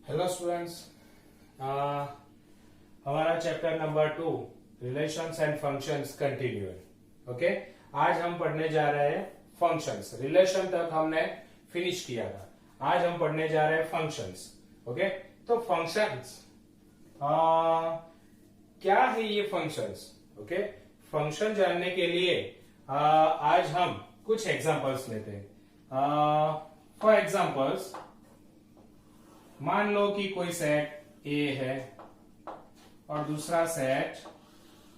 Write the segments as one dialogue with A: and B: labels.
A: Hello students, हमारा chapter number 2 relations and functions continue है। Okay, आज हम पढ़ने जा रहे हैं फंक्शंस। रिलेशन तक हमने फिनिश किया था, आज हम पढ़ने जा रहे हैं फंक्शंस। ओके, तो फंक्शंस क्या है ये फंक्शंस? ओके, फंक्शन जानने के लिए आज हम कुछ एग्जांपल्स लेते हैं। फॉर एग्जांपल्स, मान लो कि कोई सेट ए है और दूसरा सेट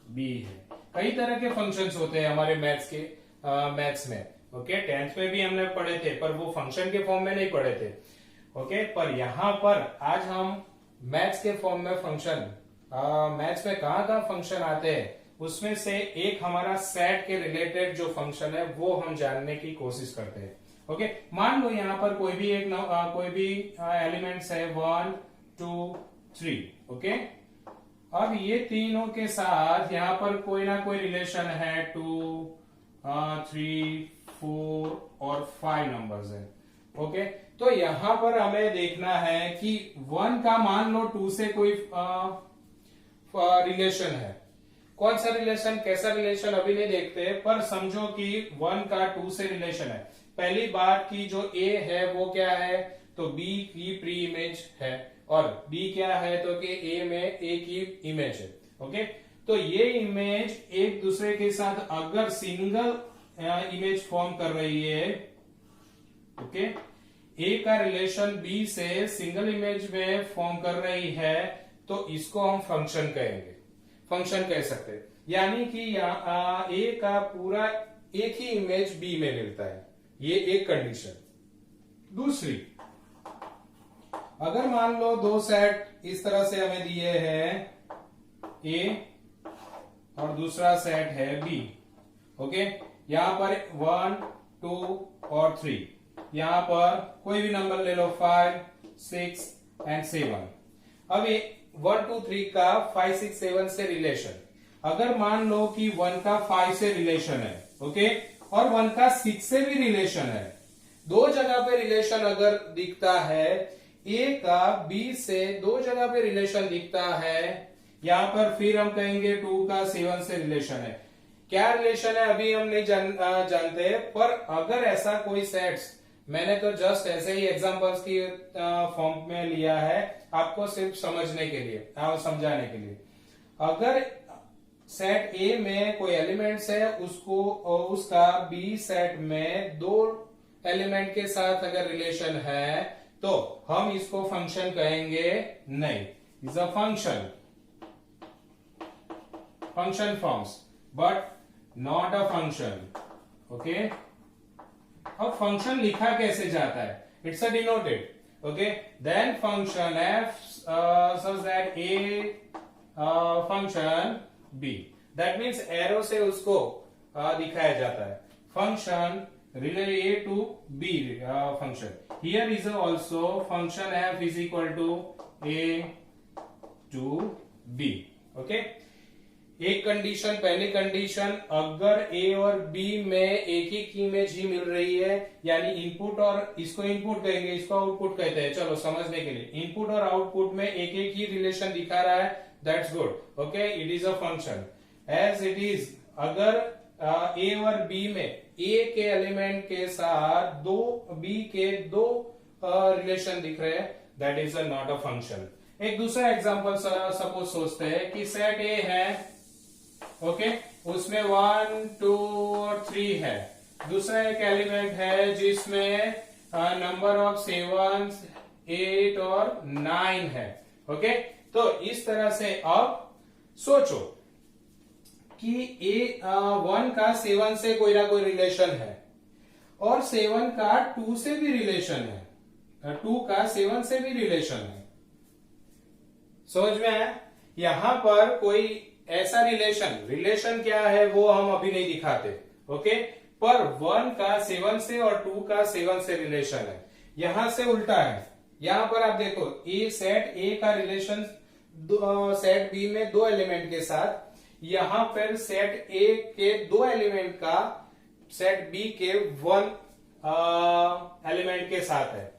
A: बी है। कई तरह के फंक्शंस होते हैं हमारे मैथ्स में। ओके, 10th में भी हमने पढ़े थे, पर वो फंक्शन के फॉर्म में नहीं पढ़े थे। ओके, पर यहां पर आज हम मैथ्स के फॉर्म में फंक्शन, मैथ्स में कहां फंक्शन आते हैं उसमें से एक हमारा सेट के रिलेटेड जो फंक्शन है वो हम जानने की कोशिश करते हैं। ओके, मान लो यहां पर कोई भी एलिमेंट्स है 1 2 3। ओके, अब ये तीनों के साथ यहां पर कोई ना कोई रिलेशन है, 2 3 4 और 5 नंबर्स है। ओके, तो यहां पर हमें देखना है कि 1 का मान लो 2 से कोई रिलेशन है। कौन सा रिलेशन, कैसा रिलेशन अभी नहीं देखते, पर समझो कि 1 का 2 से रिलेशन है। पहली बात की जो A है वो क्या है, तो B की प्री इमेज है, और B क्या है तो कि A में A की इमेज है। ओके, तो ये इमेज एक दूसरे के साथ अगर सिंगल इमेज फॉर्म कर रही है, ओके, A का रिलेशन B से सिंगल इमेज में फॉर्म कर रही है, तो इसको हम फंक्शन कहेंगे, फंक्शन कह सकते हैं। यानी कि यहाँ A का पूरा एक ही इमेज B में मिलता है, ये एक कंडीशन। दूसरी, अगर मान लो दो सेट इस तरह से हमें दिए हैं, A और दूसरा सेट है B। ओके, यहां पर 1 2 और 3, यहां पर कोई भी नंबर ले लो, 5 6 एंड 7। अब 1 2 3 का 5 6 7 से रिलेशन, अगर मान लो कि 1 का 5 से रिलेशन है, ओके, और 1 का 6 से भी रिलेशन है, दो जगह पे रिलेशन अगर दिखता है, A का B से दो जगह पे रिलेशन दिखता है, यहां पर फिर हम कहेंगे 2 का 7 से रिलेशन है। क्या रिलेशन है अभी हम नहीं जानते, पर अगर ऐसा कोई सेट्स, मैंने तो जस्ट ऐसे ही एग्जांपल्स की फॉर्म में लिया है आपको सिर्फ समझने के लिए, समझाने के लिए। अगर सेट A में कोई एलिमेंट्स है, उसको उसका B सेट में दो एलिमेंट के साथ अगर रिलेशन है, तो हम इसको फंक्शन कहेंगे नहीं। Is a function forms but not a function. Okay, अब फंक्शन लिखा कैसे जाता है, it's a denoted. Okay, then function f such that a function b, that means arrow से उसको दिखाया जाता है। Function relate a to b function. Here is also function f is equal to a to b. Okay, एक condition, पहली condition, अगर A और B में एक ही इमेज ही मिल रही है, यानी इनपुट और इसको इनपुट कहेंगे, इसको आउटपुट कहते हैं। चलो समझने के लिए, इनपुट और आउटपुट में एक एक ही रिलेशन दिखा रहा है, that's good. Okay, it is a function. As it is, अगर A और B में A के एलिमेंट के साथ B के दो रिलेशन दिख रहे हैं, that is not a function. एक दूसरा एग्जांपल सपोज सोचते हैं कि सेट A है, ओके, उसमें 1 2 और 3 है। दूसरा एक एलिमेंट है जिसमें नंबर ऑफ 7 8 और 9 है। ओके, तो इस तरह से अब सोचो कि 1 का 7 से कोई ना कोई रिलेशन है, और 7 का 2 से भी रिलेशन है, 2 का 7 से भी रिलेशन है। समझ में आया? यहां पर कोई ऐसा रिलेशन क्या है वो हम अभी नहीं दिखाते। ओके, पर 1 का 7 से और 2 का 7 से रिलेशन है। यहां से उल्टा है, यहां पर आप देखो, सेट A का रिलेशन सेट B में दो एलिमेंट के साथ, यहां पर सेट A के दो एलिमेंट का सेट B के 1 एलिमेंट के साथ है।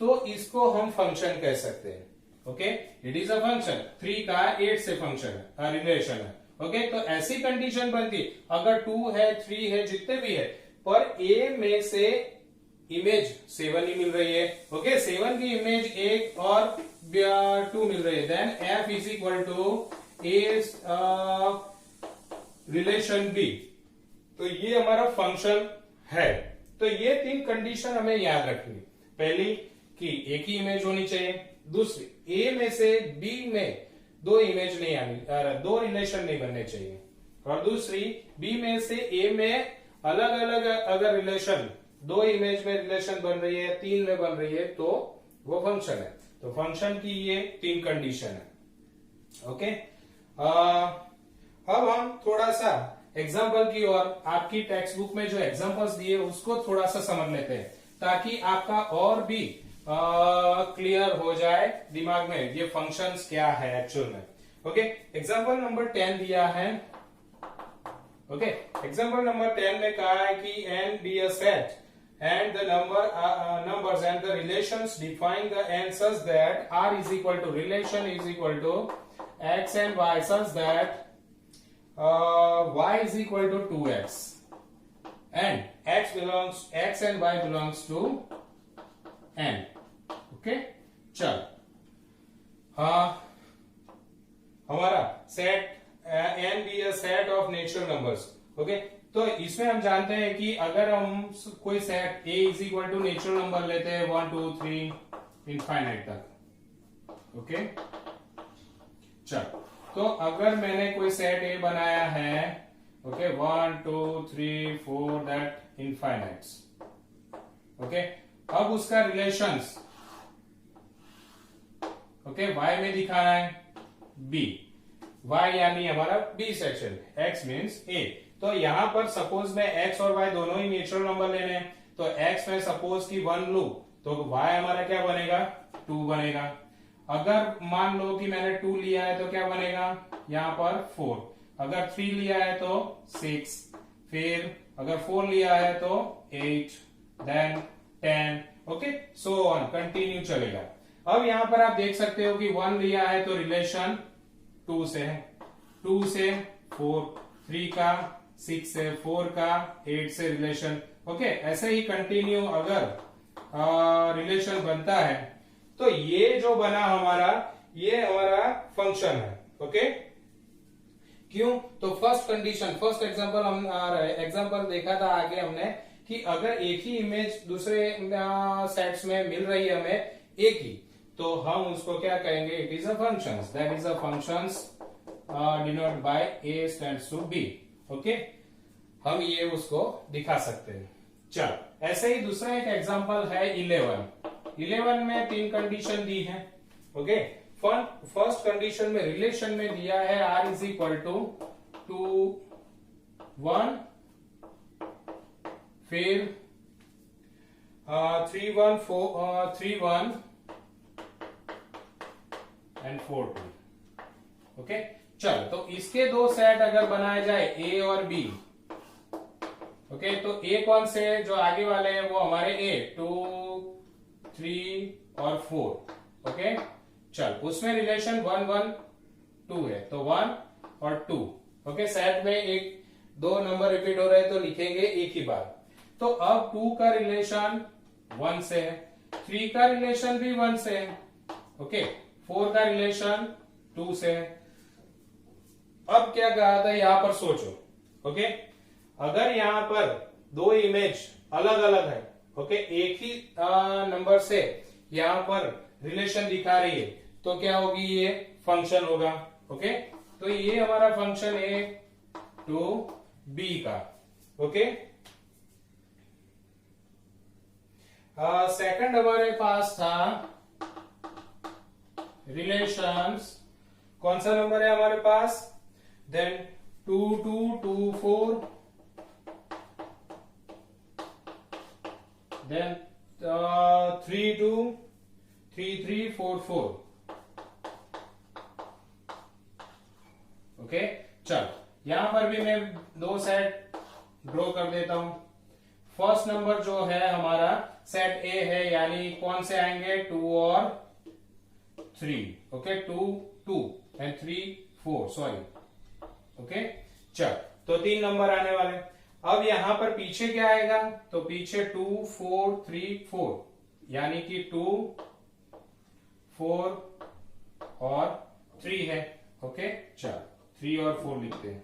A: तो इसको हम फंक्शन कह सकते हैं। Okay, it is a function. 3 का 8 से फंक्शन है, रिलेशन है। ओके, तो ऐसी कंडीशन बनती अगर 2 है 3 है जितने भी है, पर ए में से इमेज 7 ही मिल रही है। ओके, 7 की इमेज 1 और 2 मिल रही है, then F is equal to A relation B. तो ये हमारा फंक्शन है। तो ये 3 कंडीशन हमें याद रखनी। पहली कि एक ही इमेज होनी चाहिए, दूसरी ए में से बी में 2 इमेज नहीं आनी, 2 रिलेशन नहीं बनने चाहिए, और दूसरी बी में से ए में अलग अलग अगर रिलेशन 2 इमेज में रिलेशन बन रही है, 3 में बन रही है, तो वो फंक्शन है। तो फंक्शन की ये 3 कंडीशन है। ओके, अब हम थोड़ा सा एग्जाम्पल की ओर, आपकी टेक्स्ट बुक में जो एग्जाम्पल्स दिए उसको थोड़ा सा समझ लेते हैं, ताकि आपका और भी क्लियर हो जाए दिमाग में ये फंक्शंस क्या है एक्चुअल में। ओके, एग्जाम्पल नंबर 10 दिया है। ओके, एग्जाम्पल नंबर 10 में कहा है कि n be a set and the numbers and the relations define the n such that r is equal to relation is equal to x and y such that y is equal to 2x and x and y belongs to n। Okay, चल हमारा set n be a set of natural numbers. Okay, तो इसमें हम जानते हैं कि अगर हम कोई set a is equal to natural number लेते हैं 1 2 3 इनफाइनाइट तक। ओके, चल तो अगर मैंने कोई सेट a बनाया है, ओके 1 2 3 4 दैट इनफाइनाइट्स। ओके, अब उसका रिलेशंस ओके y में दिखाना है b, y यानी हमारा b section, x means a। तो यहां पर सपोज मैं x और y दोनों ही नेचुरल नंबर लेने हैं, तो x में सपोज की 1 लू तो y हमारा क्या बनेगा 2 बनेगा। अगर मान लो कि मैंने 2 लिया है तो क्या बनेगा यहां पर 4, अगर 3 लिया है तो 6, फिर अगर 4 लिया है तो 8, then 10। Okay, so on continue चलेगा। अब यहां पर आप देख सकते हो कि 1 लिया है तो रिलेशन 2 से है, 2 से 4, 3 का 6 से, 4 का 8 से रिलेशन। ओके, ऐसे ही कंटिन्यू अगर रिलेशन बनता है तो ये जो बना हमारा, ये हमारा फंक्शन है। ओके, क्यों? तो फर्स्ट कंडीशन, फर्स्ट एग्जांपल हम एग्जांपल देखा था आगे हमने कि अगर एक ही इमेज दूसरे सेट्स में मिल रही है हमें एक ही, तो हम उसको क्या कहेंगे, it is a function, that is a functions denote by A stands to B. Okay, हम ये उसको दिखा सकते हैं। चल, ऐसे ही दूसरा एक एग्जांपल है 11 में 3 कंडीशन दी है। ओके, फर्स्ट कंडीशन में रिलेशन में दिया है r इज इक्वल टू 2 1, फिर 3 1 4 3 1 एंड 4 2। ओके, चल तो इसके 2 सेट अगर बनाए जाए a और b, ओके, तो a कौन से जो आगे वाले हैं वो हमारे a 2 3 और 4। ओके, चल उसमें रिलेशन 1 1 2 है, तो 1 और 2। ओके, सेट में एक 2 नंबर रिपीट हो रहे हैं तो लिखेंगे एक ही बार। तो अब 2 का रिलेशन 1 से है, 3 का रिलेशन भी 1 से है, ओके, 4 का रिलेशन 2 से है। अब क्या कहा था यहां पर सोचो। ओके, अगर यहां पर 2 इमेज अलग अलग है, ओके, एक ही नंबर से यहां पर रिलेशन दिखा रही है, तो क्या होगी, ये फंक्शन होगा। ओके, तो ये हमारा फंक्शन है टू बी का। ओके, सेकंड हमारे पास था रिलेशंस, कौन सा नंबर है हमारे पास, देन 2 2 2 4, देन 3 2 3 3 4 4। ओके, चल यहां पर भी मैं 2 सेट ड्रॉ कर देता हूं। फर्स्ट नंबर जो है हमारा सेट ए है, यानी कौन से आएंगे, 2 और 3, ओके, 2 2 एंड 3 4, सॉरी, ओके। चल, तो 3 नंबर आने वाले। अब यहां पर पीछे क्या आएगा, तो पीछे 2 4 3 4, यानी कि 2 4 और 3 है, ओके। चल, 3 और 4 लिखते हैं।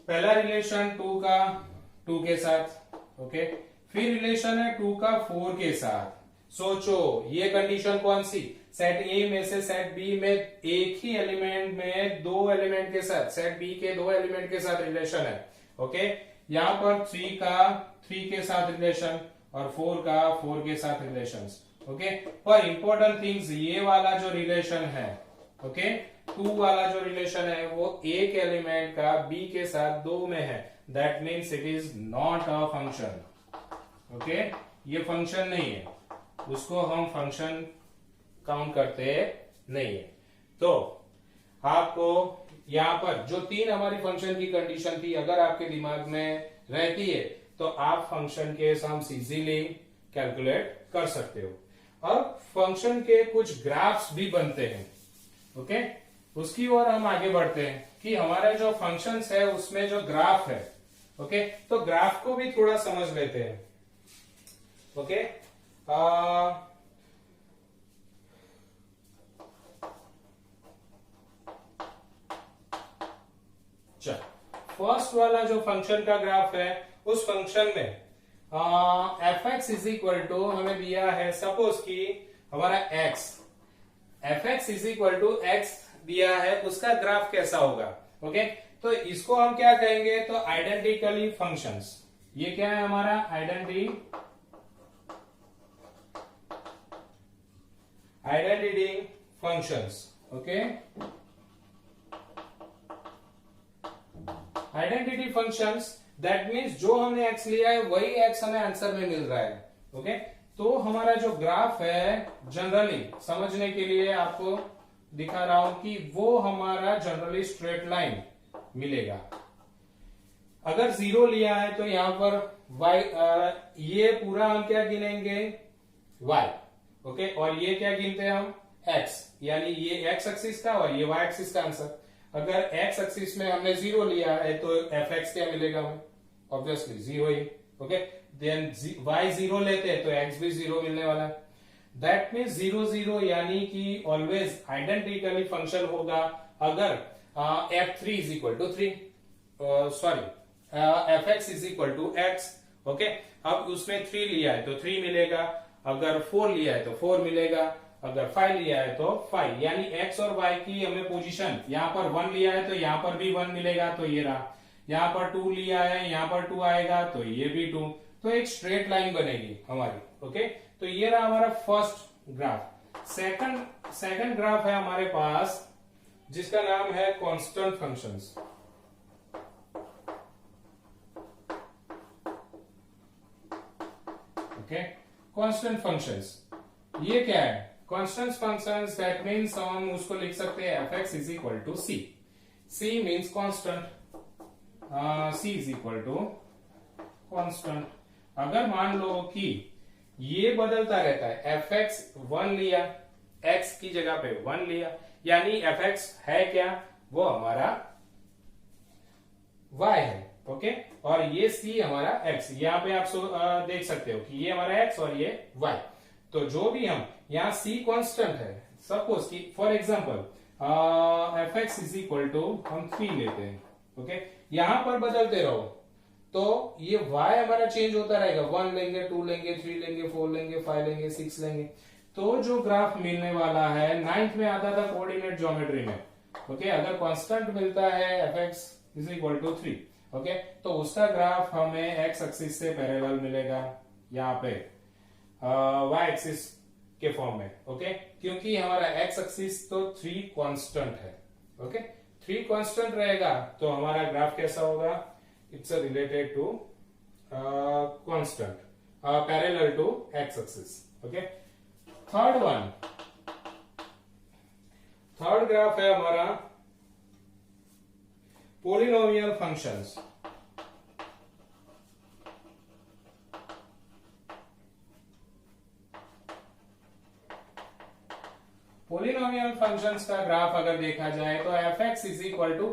A: पहला रिलेशन 2 का 2 के साथ, ओके। फिर रिलेशन है 2 का 4 के साथ। सोचो ये कंडीशन कौन सी, सेट ए में से सेट बी में एक ही एलिमेंट में 2 एलिमेंट के साथ, सेट बी के 2 एलिमेंट के साथ रिलेशन है, ओके। यहां पर 3 का 3 के साथ रिलेशन और 4 का 4 के साथ रिलेशन, ओके। पर इंपॉर्टेंट थिंग्स, ये वाला जो रिलेशन है, ओके, 2 वाला जो रिलेशन है वो एक एलिमेंट का बी के साथ 2 में है, that means it is not a function, okay. ये फंक्शन नहीं है, उसको हम फंक्शन काउंट करते नहीं है। तो आपको यहां पर जो 3 हमारी फंक्शन की कंडीशन थी, अगर आपके दिमाग में रहती है तो आप फंक्शन के सम्स इजीली कैलकुलेट कर सकते हो। अब फंक्शन के कुछ ग्राफ्स भी बनते हैं, ओके। उसकी ओर हम आगे बढ़ते हैं कि हमारे जो फंक्शंस है उसमें जो ग्राफ है, ओके, तो ग्राफ को भी थोड़ा समझ लेते हैं, ओके। चल, फर्स्ट वाला जो फंक्शन का ग्राफ है, उस फंक्शन में F X is equal to हमें दिया है, सपोज कि हमारा X, F X is equal to X दिया है, उसका ग्राफ कैसा होगा, ओके। तो इसको हम क्या कहेंगे, तो आइडेंटिकली फंक्शंस। ये क्या है हमारा, identity functions, okay. Identity functions, that means जो हमने एक्स लिया है वही एक्स हमें आंसर में मिल रहा है, ओके। तो हमारा जो ग्राफ है, जनरली समझने के लिए आपको दिखा रहा हूं कि वो हमारा जनरली स्ट्रेट लाइन मिलेगा। अगर 0 लिया है तो यहां पर y, ये पूरा हम क्या गिनेंगे, y, ओके। और ये क्या गिनते हैं हम, x, यानी ये x एक्सिस का और ये y एक्सिस का आंसर। अगर x एक्सिस में हमने 0 लिया है तो एफ एक्स क्या मिलेगा हमें, ऑब्वियसली 0 ही, ओके। देन y 0 लेते हैं तो x भी 0 मिलने वाला है। दैट मीन्स 0 0, यानी कि ऑलवेज आइडेंटिकली फंक्शन होगा अगर f3 is equal to 3, sorry, fx is equal to x, okay. अब उसमें 3 लिया है तो 3 मिलेगा, अगर 4 लिया है तो 4 मिलेगा, अगर 5 लिया है तो 5, यानी x और y की हमें पोजीशन, यहां पर 1 लिया है तो यहां पर भी 1 मिलेगा, तो ये रहा। यहां पर 2 लिया है, यहां पर 2 आएगा तो ये भी 2, तो एक स्ट्रेट लाइन बनेगी हमारी, ओके। तो ये रहा हमारा फर्स्ट ग्राफ। सेकंड ग्राफ है हमारे पास जिसका नाम है constant functions, okay. Constant functions, ये क्या है, कांस्टेंट फंक्शंस, दैट मीन्स हम उसको लिख सकते हैं F X is equal to C. C means constant, C is equal to constant. अगर मान लो कि ये बदलता रहता है, एफ एक्स 1 लिया, एक्स की जगह पे 1 लिया, यानी एफ एक्स है क्या, वो हमारा y है, ओके। और ये c हमारा x, यहाँ पे आप देख सकते हो कि ये हमारा x और ये y। तो जो भी हम यहाँ c कांस्टेंट है, सपोज कि for example F X is equal to हम 3 लेते हैं, ओके। यहां पर बदलते रहो तो ये y हमारा चेंज होता रहेगा, 1 लेंगे, 2 लेंगे, 3 लेंगे, 4 लेंगे, 5 लेंगे, 6 लेंगे। तो जो ग्राफ मिलने वाला है, 9th में आता था कोऑर्डिनेट ज्योमेट्री में, ओके। अगर कांस्टेंट मिलता है F X is equal to 3, okay, तो उसका ग्राफ हमें एक्स एक्सिस से पैरेलल मिलेगा, यहाँ पे y एक्सिस के फॉर्म में, ओके। क्योंकि हमारा x एक्सिस तो 3 कांस्टेंट है, ओके। 3 कांस्टेंट रहेगा तो हमारा ग्राफ कैसा होगा, it's related to constant, parallel to x axis, okay. Third graph है हमारा पोलिनोमियल फंक्शंस, पोलिनोमियल फंक्शंस का ग्राफ अगर देखा जाए तो F X is equal to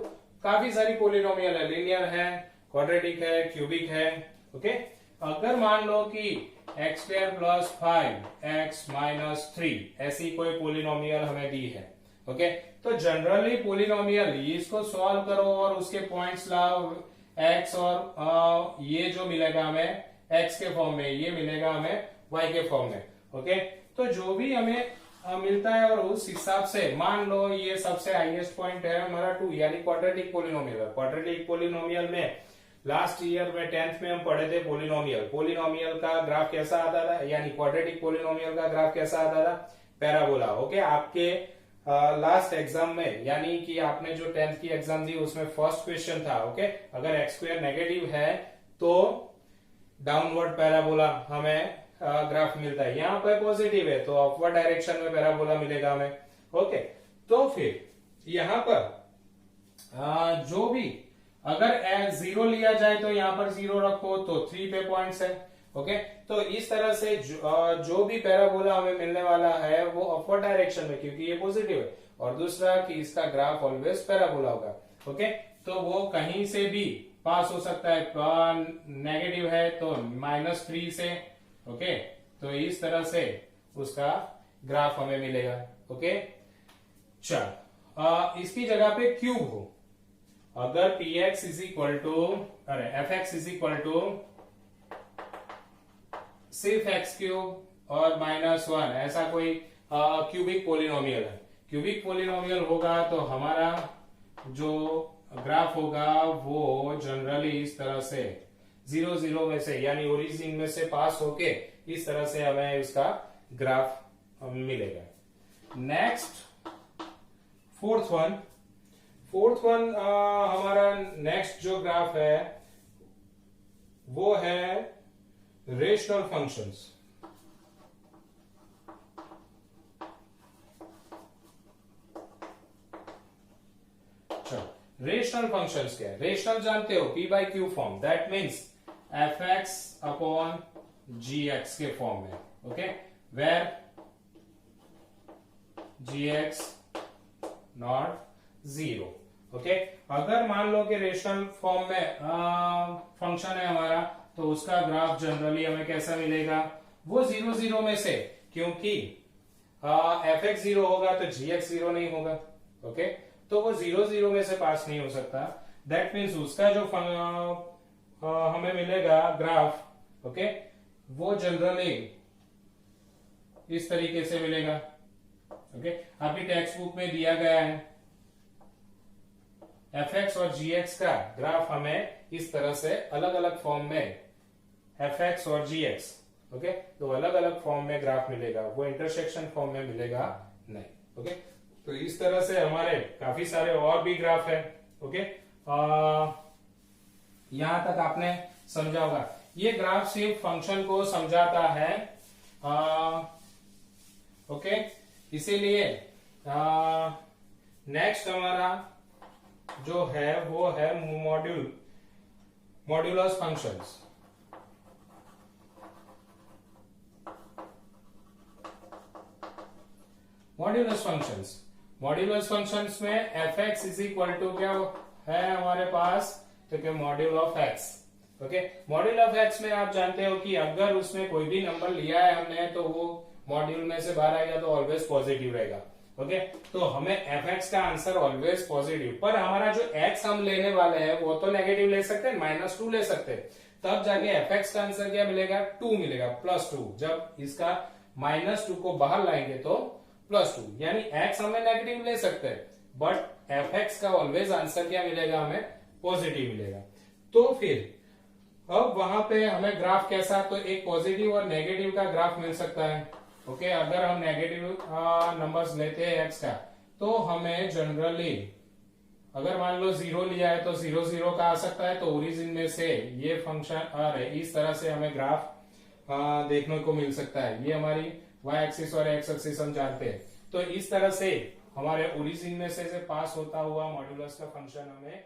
A: काफी सारी पोलिनोमियल है, लीनियर है, क्वाड्रेटिक है, क्यूबिक है। ओके, अगर मान लो कि x square plus 5x minus 3 ऐसी कोई पोलिनोमियल हमें दी है। ओके, तो जनरली पोलिनोमियल इसको सॉल्व करो और उसके पॉइंट्स लाओ x और ये जो मिलेगा हमें x के फॉर्म में, ये मिलेगा हमें y के फॉर्म में। ओके, तो जो भी हमें मिलता है और उस हिसाब से मान लो ये सबसे हाईएस्ट पॉइंट है हमारा 2, यानी क्वाड्रेटिक पोलिनोमियल। क्वाड्रेटिक पोलिनोमियल में लास्ट ईयर में 10th में हम पढ़े थे पोलिनोमियल का ग्राफ कैसा आता था, यानी क्वाड्रेटिक पोलिनोमियल का ग्राफ कैसा आता था, पैराबोला। ओके, आपके लास्ट एग्जाम में, यानी कि आपने जो 10th की एग्जाम दी उसमें फर्स्ट क्वेश्चन था। ओके, अगर एक्स स्क्वायर नेगेटिव है तो डाउनवर्ड पैराबोला हमें ग्राफ मिलता है, यहाँ पर पॉजिटिव है तो अपवर्ड डायरेक्शन में पैराबोला मिलेगा हमें। ओके, तो फिर यहाँ पर जो भी अगर 0 लिया जाए तो यहाँ पर 0 रखो तो 3 पे पॉइंट्स है। ओके, तो इस तरह से जो भी पैराबोला हमें मिलने वाला है वो अपवर्ड डायरेक्शन में, क्योंकि ये पॉजिटिव है, और दूसरा कि इसका ग्राफ ऑलवेज पैराबोला होगा। ओके, तो वो कहीं से भी पास हो सकता है, नेगेटिव है तो -3 से। ओके, तो इस तरह से उसका ग्राफ हमें मिलेगा। ओके, चल इसकी जगह पे क्यूब हो, अगर px is equal to fx is equal to सिर्फ एक्स क्यूब और -1 ऐसा कोई क्यूबिक पोलिनोमियल है। क्यूबिक पोलिनोमियल होगा तो हमारा जो ग्राफ होगा वो जनरली इस तरह से 0 0 में से, यानी ओरिजिन में से पास होके इस तरह से हमें इसका ग्राफ मिलेगा। नेक्स्ट फोर्थ वन हमारा नेक्स्ट जो ग्राफ है वो है रेशनल फंक्शंस। रेशनल फंक्शंस क्या है? रेशनल जानते हो, p by Q form, that means F X upon G X के फॉर्म में। Okay, where G X not 0। Okay, अगर मान लो कि रेशनल फॉर्म में फंक्शन है हमारा तो उसका ग्राफ जनरली हमें कैसा मिलेगा, वो 0 0 में से, क्योंकि एफ एक्स 0 होगा तो जी एक्स 0 नहीं होगा। ओके, तो वो 0 0 में से पास नहीं हो सकता। दैट मीन्स उसका जो हमें मिलेगा ग्राफ, ओके, वो जनरली इस तरीके से मिलेगा। ओके, आपकी टेक्स्ट बुक में दिया गया है एफ एक्स और जी एक्स का ग्राफ हमें इस तरह से अलग अलग फॉर्म में एफ एक्स और जी एक्स, ओके, तो अलग अलग फॉर्म में ग्राफ मिलेगा, वो इंटरसेक्शन फॉर्म में मिलेगा नहीं। ओके, तो इस तरह से हमारे काफी सारे और भी ग्राफ है। ओके, यहां तक आपने समझा होगा। ये ग्राफ सिर्फ फंक्शन को समझाता है। ओके, इसीलिए नेक्स्ट हमारा जो है वो है मॉड्यूलस फंक्शंस। मॉड्यूलस फंक्शंस में F X is equal to क्या है हमारे पास, तो क्या module of X. Okay, module of X में आप जानते हो कि अगर उसमें कोई भी नंबर लिया है हमने तो वो मॉड्यूल में से बाहर आएगा तो ऑलवेज पॉजिटिव रहेगा। ओके, तो हमें एफ एक्स का आंसर ऑलवेज पॉजिटिव, पर हमारा जो एक्स हम लेने वाले हैं वो तो नेगेटिव ले सकते हैं, -2 ले सकते हैं, तब जाके एफ एक्स का आंसर क्या मिलेगा, 2 मिलेगा, +2। जब इसका -2 को बाहर लाएंगे तो +2, यानी एक्स हमें नेगेटिव ले सकते हैं बट एफ एक्स का ऑलवेज आंसर क्या मिलेगा, हमें पॉजिटिव मिलेगा। तो फिर अब वहां पे हमें ग्राफ कैसा, तो एक पॉजिटिव और नेगेटिव का ग्राफ मिल सकता है। ओके, अगर हम नेगेटिव नंबर्स लेते हैं एक्स का तो हमें जनरली अगर मान लो 0 लिया है तो 0 0 का आ सकता है, तो ओरिजिन में से ये फंक्शन इस तरह से हमें ग्राफ देखने को मिल सकता है। ये हमारी y एक्सिस और x एक्सिस हम जानते हैं, तो इस तरह से हमारे ओरिजिन में से पास होता हुआ मॉड्यूलस का फंक्शन हमें